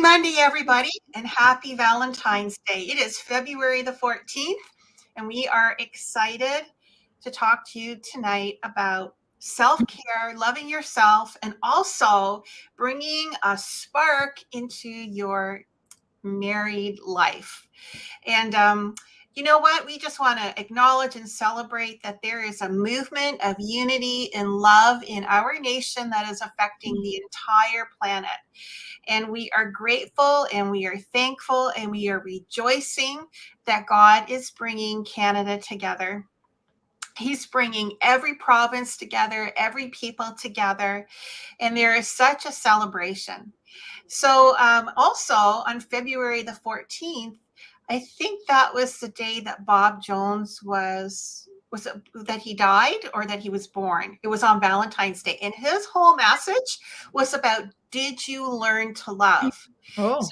Monday, everybody, and happy Valentine's Day. It is February the 14th, and we are excited to talk to you tonight about self-care, loving yourself, and also bringing a spark into your married life. And you know what? We just want to acknowledge and celebrate that there is a movement of unity and love in our nation that is affecting the entire planet. And we are grateful and we are thankful and we are rejoicing that God is bringing Canada together. He's bringing every province together, every people together, and there is such a celebration. So also on February the 14th, I think that was the day that Bob Jones was it that he died or that he was born? It was on Valentine's Day. And his whole message was about, did you learn to love? Oh. So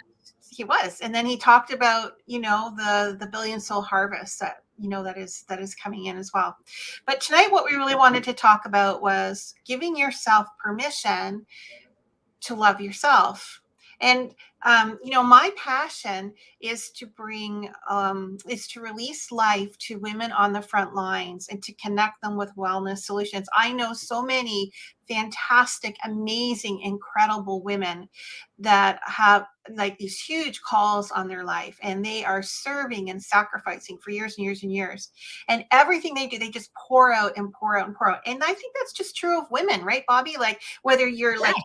he was. And then he talked about, the billion soul harvest that, that is coming in as well. But tonight, what we really wanted to talk about was giving yourself permission to love yourself. And, my passion is to release life to women on the front lines and to connect them with wellness solutions. I know so many fantastic, amazing, incredible women that have like these huge calls on their life, and they are serving and sacrificing for years and years and years. And everything they do, they just pour out and pour out and pour out. And I think that's just true of women, right, Bobbi? Like whether you're like,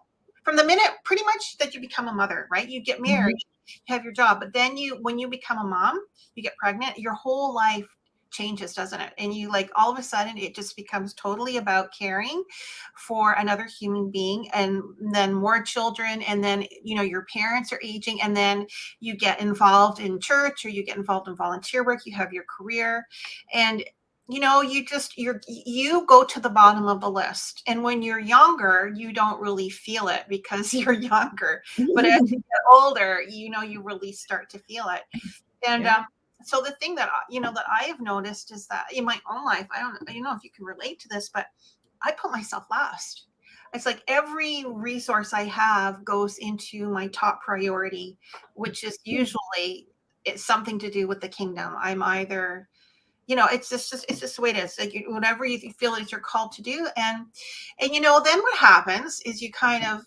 from the minute pretty much that you become a mother, right? You get married, you have your job, but then when you become a mom, you get pregnant, your whole life changes, doesn't it? And you like all of a sudden it just becomes totally about caring for another human being, and then more children, and then your parents are aging, and then you get involved in church or you get involved in volunteer work, you have your career, and you go to the bottom of the list. And when you're younger, you don't really feel it because you're younger. But as you get older, you really start to feel it. And so the thing that that I have noticed is that in my own life, I don't know if you can relate to this, but I put myself last. It's like every resource I have goes into my top priority, which is usually it's something to do with the kingdom. I'm either it's just the way it is. Like whatever you feel it's your call to do, and then what happens is you kind of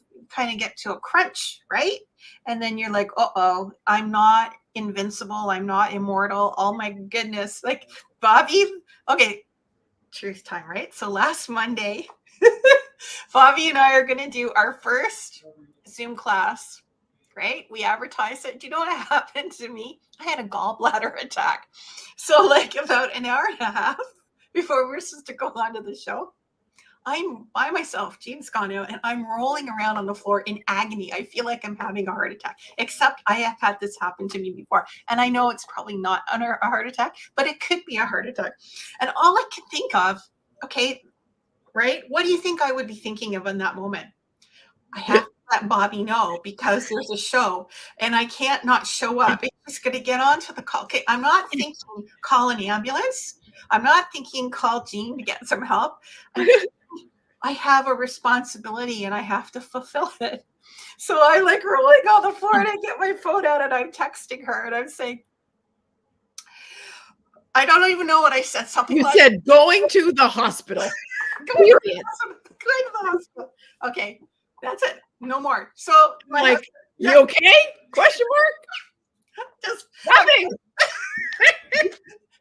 get to a crunch, right? And then you're like, uh-oh, I'm not invincible, I'm not immortal. Oh my goodness, like Bobbi. Okay, truth time, right? So last Monday, Bobbi and I are going to do our first Zoom class. Right? We advertised it. Do you know what happened to me? I had a gallbladder attack. So like about an hour and a half before we were supposed to go on to the show, I'm by myself. Jean's gone out and I'm rolling around on the floor in agony. I feel like I'm having a heart attack, except I have had this happen to me before. And I know it's probably not a heart attack, but it could be a heart attack. And all I can think of, okay, right? What do you think I would be thinking of in that moment? I have to let Bobbi know because there's a show and I can't not show up. He's going to get onto the call. Okay, I'm not thinking call an ambulance. I'm not thinking call Jean to get some help. I have a responsibility and I have to fulfill it. So I like rolling on the floor and I get my phone out and I'm texting her and I'm saying, I don't even know what I said. Something you said going to the hospital. Going to the hospital. Okay. That's it. No more. So like, you okay? Question mark? Just nothing.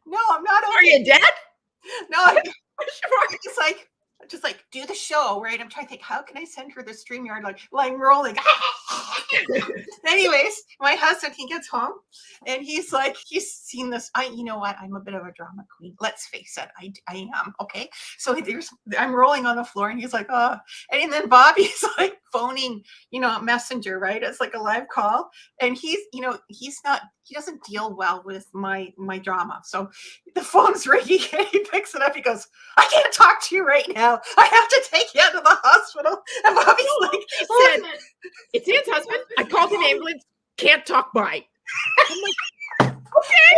No, I'm not okay. Are you dead? No, just like do the show, right? I'm trying to think, how can I send her the StreamYard? Like, well, I'm rolling. Anyways, my husband, he gets home and he's like, he's seen this. You know what? I'm a bit of a drama queen. Let's face it. I am. Okay. So I'm rolling on the floor and he's like, oh, and then Bobbi's like phoning, Messenger, right? It's like a live call. And he doesn't deal well with my drama. So the phone's ringing and he picks it up. He goes, I can't talk to you right now. I have to take you out to the hospital. And Bobbi's like, said, it's Anne's husband. I called an ambulance. Can't talk by. I'm like, okay.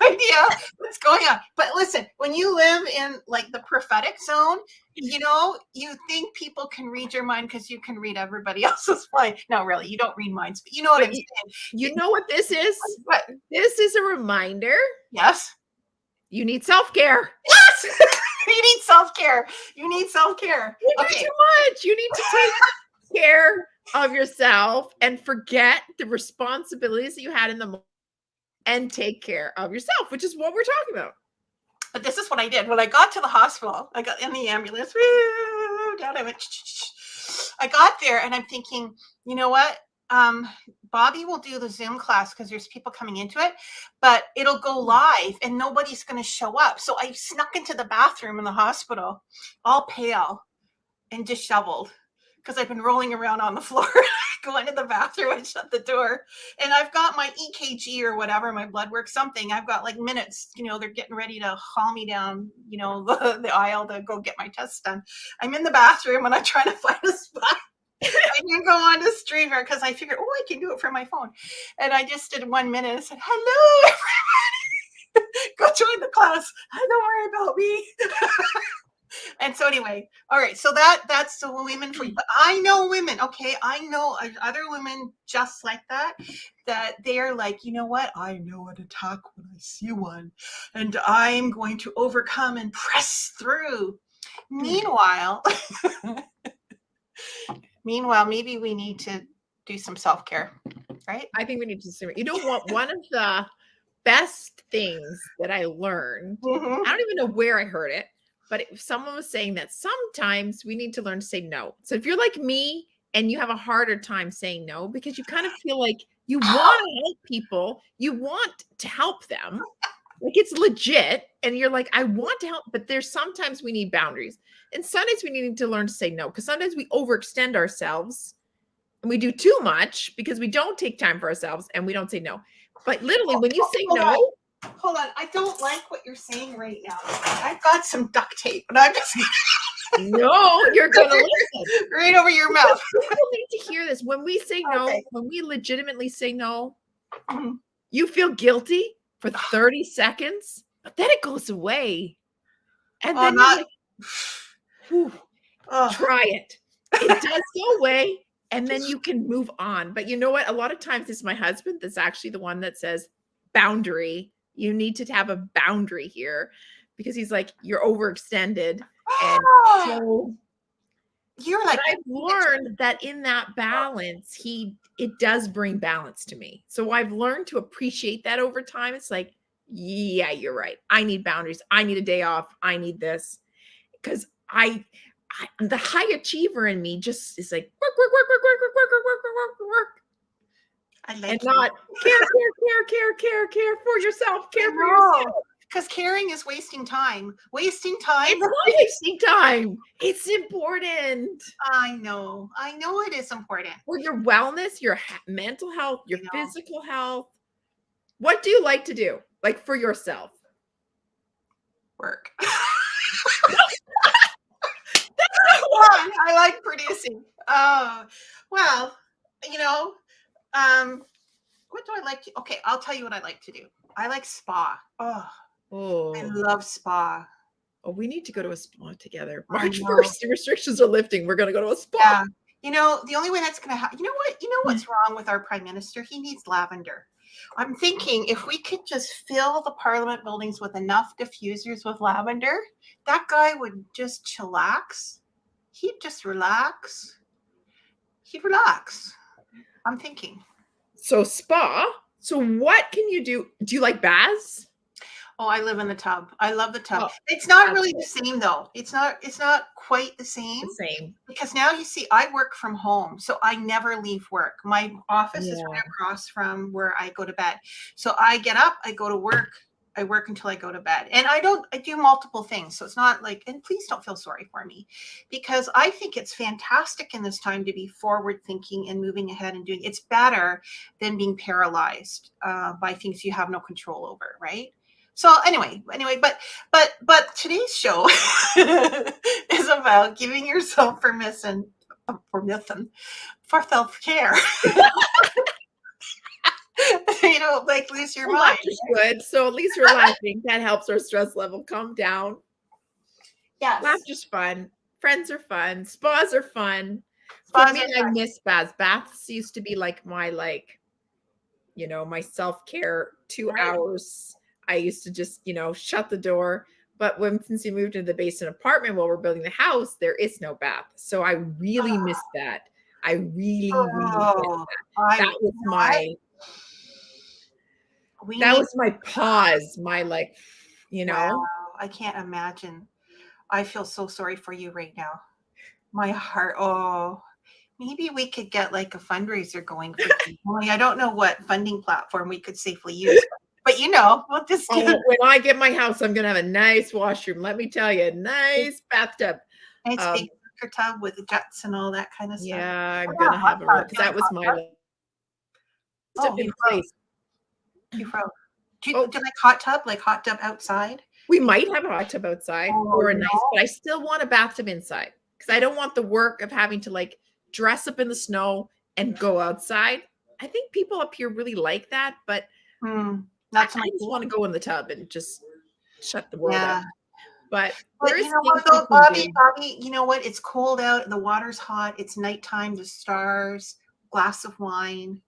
I need Yeah, what's going on? But listen, when you live in like the prophetic zone, you know, you think people can read your mind because you can read everybody else's mind. No, really, you don't read minds, but you know what But I'm saying. you know what this is? But This is a reminder. yes, You need self-care. yes, you need self-care. You need self-care. You do Okay, too much. You need to take care of yourself and forget the responsibilities that you had in the moment and take care of yourself, which is what we're talking about. but this is what I did when I got to the hospital. I got in the ambulance. Down I went. I got there and I'm thinking, you know what? Bobbi will do the Zoom class because there's people coming into it, but it'll go live and nobody's going to show up. So I snuck into the bathroom in the hospital, all pale and disheveled, because I've been rolling around on the floor. Go into the bathroom and shut the door. And I've got my EKG or whatever, my blood work, something. I've got like minutes, you know, they're getting ready to haul me down, you know, the aisle to go get my tests done. I'm in the bathroom and I'm trying to find a spot. I didn't go on to streamer because I figured, oh, I can do it from my phone. And I just did 1 minute and said, hello, everybody. Go join the class. Don't worry about me. And so anyway, all right, so that's the women for you. But I know women, okay, I know other women just like that they're like, you know what, I know an attack when I see one, and I'm going to overcome and press through. Meanwhile, maybe we need to do some self-care, right? I think we need to see. You know what? One of the best things that I learned, Mm-hmm. I don't even know where I heard it, but someone was saying that sometimes we need to learn to say no. So if you're like me and you have a harder time saying no because you kind of feel like you want to help people, you want to help them, like it's legit, and you're like, I want to help, but there's sometimes we need boundaries. And sometimes we need to learn to say no, because sometimes we overextend ourselves and we do too much because we don't take time for ourselves and we don't say no. But literally, when you say no, hold on, I don't like what you're saying right now. I've got some duct tape, and I'm just no, you're gonna listen right over your mouth. People need to hear this. When we say no, Okay. when we legitimately say no, Mhm. you feel guilty for 30 seconds, but then it goes away. And then you're like, whew, try it. It does go away, and then you can move on. But you know what? A lot of times it's my husband that's actually the one that says, boundary. You need to have a boundary here, because he's like, you're overextended. And so you're like, I've learned that in that balance, it does bring balance to me. So I've learned to appreciate that over time. It's like, yeah, you're right. I need boundaries. I need a day off. I need this, because the high achiever in me just is like work, work, work, work, work, work, work, work, work, work, work. I like And not care for yourself. Care for yourself. Because caring is wasting time. Wasting time. It's not wasting time. It's important. I know it is important For your wellness, your mental health, your physical health. What do you like to do? Like for yourself? Work. I like producing. Well, you know, what do I like to? Okay, I'll tell you what I like to do. I like spa. Oh, I love spa. Oh, we need to go to a spa together. March 1st, the restrictions are lifting. We're going to go to a spa. Yeah. You know, the only way that's going to happen, you know what? You know what's wrong with our prime minister? He needs lavender. I'm thinking if we could just fill the parliament buildings with enough diffusers with lavender, that guy would just chillax. He'd just relax. He'd relax. I'm thinking. So spa. So what can you do? Do you like baths? Oh, I live in the tub. I love the tub. It's not really the same though. It's not quite the same. Because now you see, I work from home. So I never leave work. My office is right across from where I go to bed. So I get up, I go to work, I work until I go to bed. And I do multiple things. So it's not like, and please don't feel sorry for me, because I think it's fantastic in this time to be forward thinking and moving ahead and doing. It's better than being paralyzed by things you have no control over, right? So anyway, but today's show is about giving yourself permission for self-care. You know, don't like lose your Well, mind. laughter's good. So at least we're laughing. That helps our stress level calm down. Yes. Laughter's fun. Friends are fun. Spas are fun. For Spas me, are I fun. miss baths. Baths used to be like my my self-care 2 Right. hours. I used to just, shut the door. But since we moved into the basement apartment while we're building the house, there is no bath. So I really miss that. I really, really miss Oh, I, that. you know what? We That need, was my pause, my like, you wow, know. I can't imagine. I feel so sorry for you right now. My heart, oh, maybe we could get like a fundraiser going for you. Only I don't know what funding platform we could safely use, but we'll just do Oh, when I get my house, I'm gonna have a nice washroom. Let me tell you, nice bathtub. nice Um, big wicker tub with jets and all that kind of stuff. yeah, What I'm about a gonna hot have a tub? because You like that was hot my tub? stuff Oh, you in froze. place. You froze. Do you Oh, like hot tub? Like hot tub outside? we might have a hot tub outside Oh or a nice, no. but I still want a bathtub inside because I don't want the work of having to like dress up in the snow and go outside. I think people up here really like that, but Hmm. I, Not so I much. just want to go in the tub and just shut the world out. Yeah. But there But you is know things what we though, can Bobby, do. Bobby, you know what? It's cold out, the water's hot, it's nighttime, the stars, glass of wine.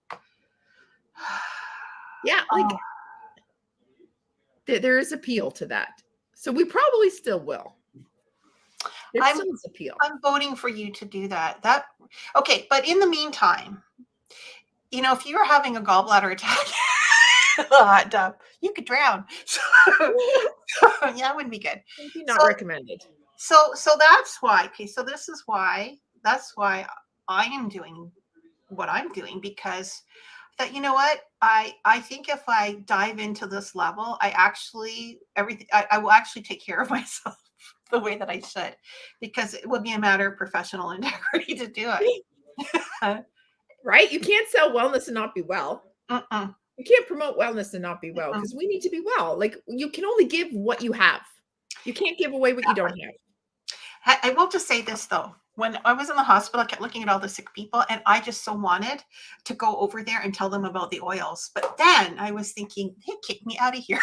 Yeah, Oh, like there is appeal to that. So we probably still will. There I'm still is appeal. I'm voting for you to do that. Okay, but in the meantime, if you were having a gallbladder attack in a hot tub, you could drown. Yeah, that wouldn't be good. Maybe So not recommended. so that's why. Okay, so this is why that's why I am doing what I'm doing because that you know what I think if I dive into this level, I will actually take care of myself the way that I should because it would be a matter of professional integrity to do it. Right? You can't sell wellness and not be well. Mm-mm, You can't promote wellness and not be well mm-mm. because we need to be well. Like you can only give what you have. You can't give away what you don't have. I will just say this though. When I was in the hospital, I kept looking at all the sick people, and I just so wanted to go over there and tell them about the oils. But then I was thinking, they kicked me out of here.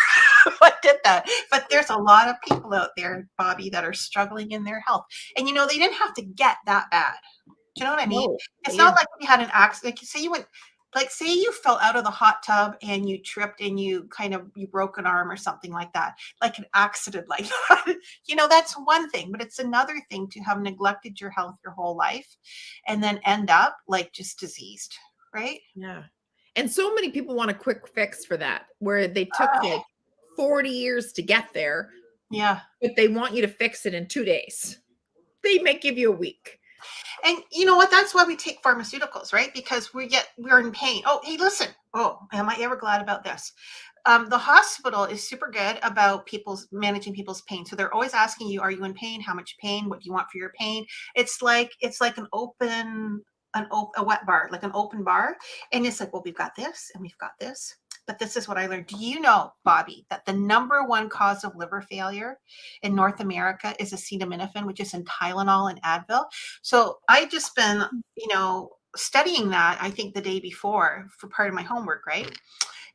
I did that. But there's a lot of people out there, Bobby, that are struggling in their health. And they didn't have to get that bad. Do you know what I mean? No, It's they not didn't. like you had an accident. Say you fell out of the hot tub and you tripped and you broke an arm or something like that, like an accident like that. That's one thing, but it's another thing to have neglected your health your whole life and then end up like just diseased, right? Yeah. And so many people want a quick fix for that, where they took like 40 years to get there, Yeah. but they want you to fix it in 2 days. They may give you a week. And you know what? That's why we take pharmaceuticals, right? Because we're in pain. Oh, hey, listen. Oh, am I ever glad about this? The hospital is super good about managing people's pain. So they're always asking you, "Are you in pain? How much pain? What do you want for your pain?" It's like a wet bar, like an open bar, and it's like, "Well, we've got this and we've got this." But this is what I learned. Do you know, Bobby, that the number one cause of liver failure in North America is acetaminophen, which is in Tylenol and Advil? So I just been, studying that, I think the day before for part of my homework, right?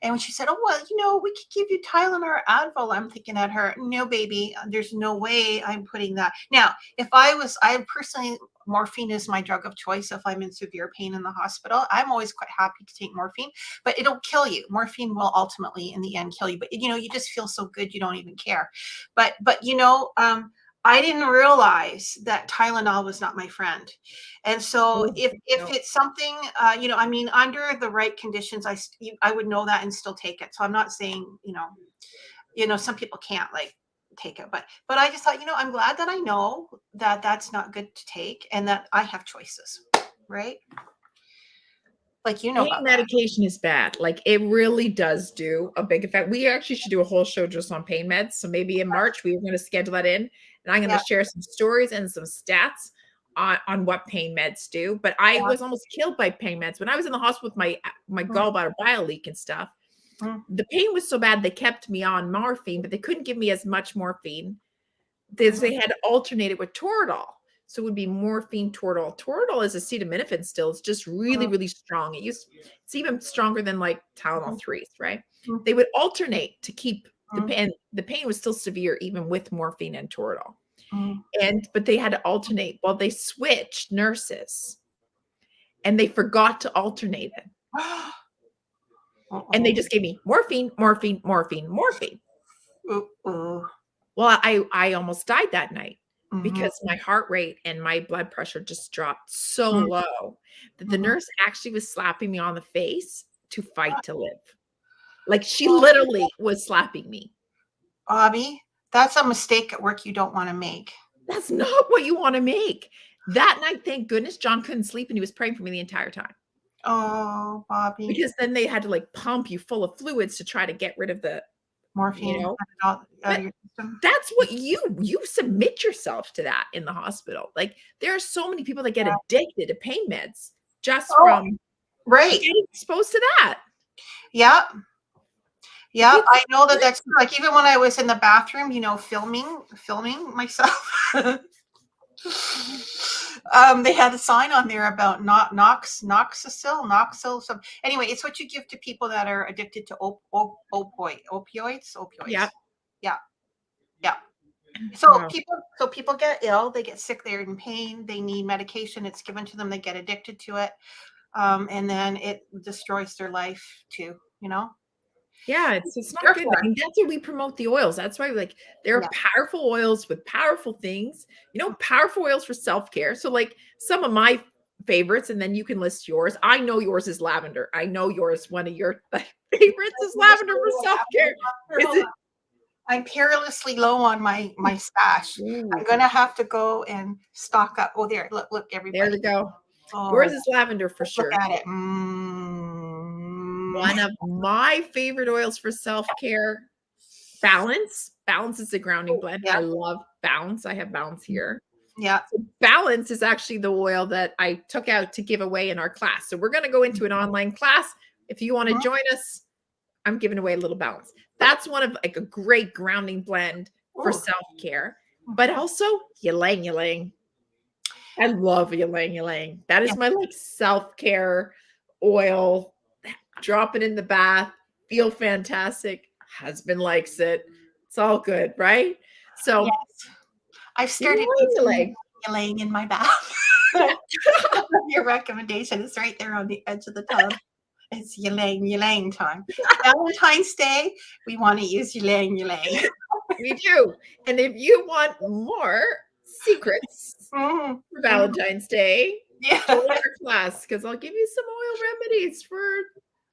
And when she said, "Oh, well, we could give you Tylenol or Advil," I'm thinking at her, "No, baby, there's no way I'm putting that." Now, I personally, morphine is my drug of choice if I'm in severe pain in the hospital. I'm always quite happy to take morphine, but it'll kill you. Morphine will ultimately, in the end, kill you. But you just feel so good, you don't even care. But I didn't realize that Tylenol was not my friend. And so Oh, if no. it's something, under the right conditions, I would know that and still take it. So I'm not saying, some people can't like take it, but I just thought, I'm glad that I know that that's not good to take and that I have choices, right? Like, Pain about that. medication is bad. Like it really does do a big effect. We actually should do a whole show just on pain meds. So maybe in March we are going to schedule that in, and I'm going Yeah. to share some stories and some stats on what pain meds do. But I Yeah. was almost killed by pain meds when I was in the hospital with my Mm, gallbladder bile leak and stuff. mm, The pain was so bad they kept me on morphine, but they couldn't give me as much morphine. mm. They had to alternate it with Toradol. So it would be morphine, Toradol. Toradol is acetaminophen still. It's just really, Mhm, really strong. It's even stronger than like Tylenol mhm, 3s, right? mhm, They would alternate to keep the mhm, pain. The pain was still severe even with morphine and Toradol. mhm. But they had to alternate. Well, they switched nurses and they forgot to alternate it. And they Uh-oh. just gave me morphine, morphine, morphine, morphine. Uh-oh. Well, I almost died that night Mhm, because my heart rate and my blood pressure just dropped so mhm, low that the mhm. nurse actually was slapping me on the face to fight to live. Like, she Well, literally was slapping me. Bobby, that's a mistake at work you don't wanna make. That's not what you wanna make. That night, thank goodness, John couldn't sleep, and he was praying for me the entire time Oh, Bobby. because then they had to, like, pump you full of fluids to try to get rid of the you Morphine, know? cut it out But of your system. that's what you submit yourself to that in the hospital. Like, there are so many people that get Yeah. addicted to pain meds just Oh, from right. getting exposed to that. Yep, yep, It's I know that that's crazy. like, even when I was in the bathroom, filming myself, they had a sign on there about Noxacil, some anyway, it's what you give to people that are addicted to opioids. Yep. Yeah, yeah. Wow. So people get ill, they get sick, they're in pain, they need medication, it's given to them, they get addicted to it, and then it destroys their life too, you know? Yeah, it's not good, Therefore, and that's why we promote the oils. That's why, like, there are yeah. powerful oils with powerful things, powerful oils for self-care. So, like, some of my favorites, and then you can list yours. I know yours is lavender. I know yours, one of your favorites is lavender for self-care. Is Hold on. it I'm perilously low on my stash. Ooh, I'm gonna have to go and stock up. Oh, there, look, there everybody. we go. Oh, Yours is lavender for let's look sure. at it. Mm. One of my favorite oils for self-care, Balance. Balance is a grounding Oh, blend. yeah, I love Balance. I have Balance here. yeah. So Balance is actually the oil that I took out to give away in our class. So we're going to go into an online class. If you want to Mhm. join us, I'm giving away a little Balance. That's one of like a great grounding blend for Ooh. self-care, but also ylang ylang. I love ylang ylang. That Yeah, is my like self-care oil. Drop it in the bath, feel fantastic. Husband likes it. It's all good, right? So yes. I've started ylang using ylang. laying in my bath. Yeah. Your recommendation is right there on the edge of the tub. It's ylang time. Valentine's Day, we want to use ylang. We do. And if you want more secrets Mhm, for mhm. Valentine's Day, Yeah. join our class because I'll give you some oil remedies for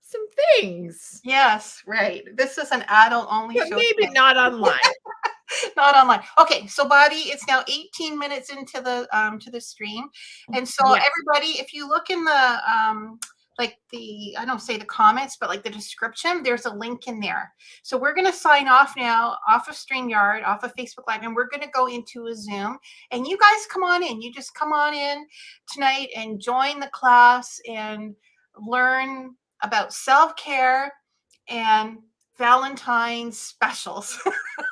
some things, Yes, right. This is an adult only but show maybe today, not online. not online. Okay, so Bobby, it's now 18 minutes into the stream. And so Yes. everybody, if you look in the like the I don't say the comments, but like the description, there's a link in there. So we're gonna sign off now, off of StreamYard, off of Facebook Live, and we're gonna go into a Zoom. And you guys come on in. You just come on in tonight and join the class and learn about self-care and Valentine's specials.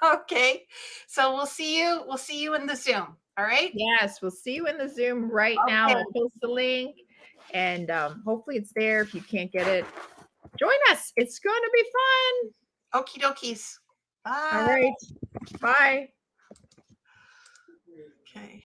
Okay. So we'll see you in the Zoom. All right. Yes, we'll see you in the Zoom right now. Okay. I'll post the link and hopefully it's there. If you can't get it, join us. It's going to be fun. Okie dokies. All Bye. right. Bye. Okay.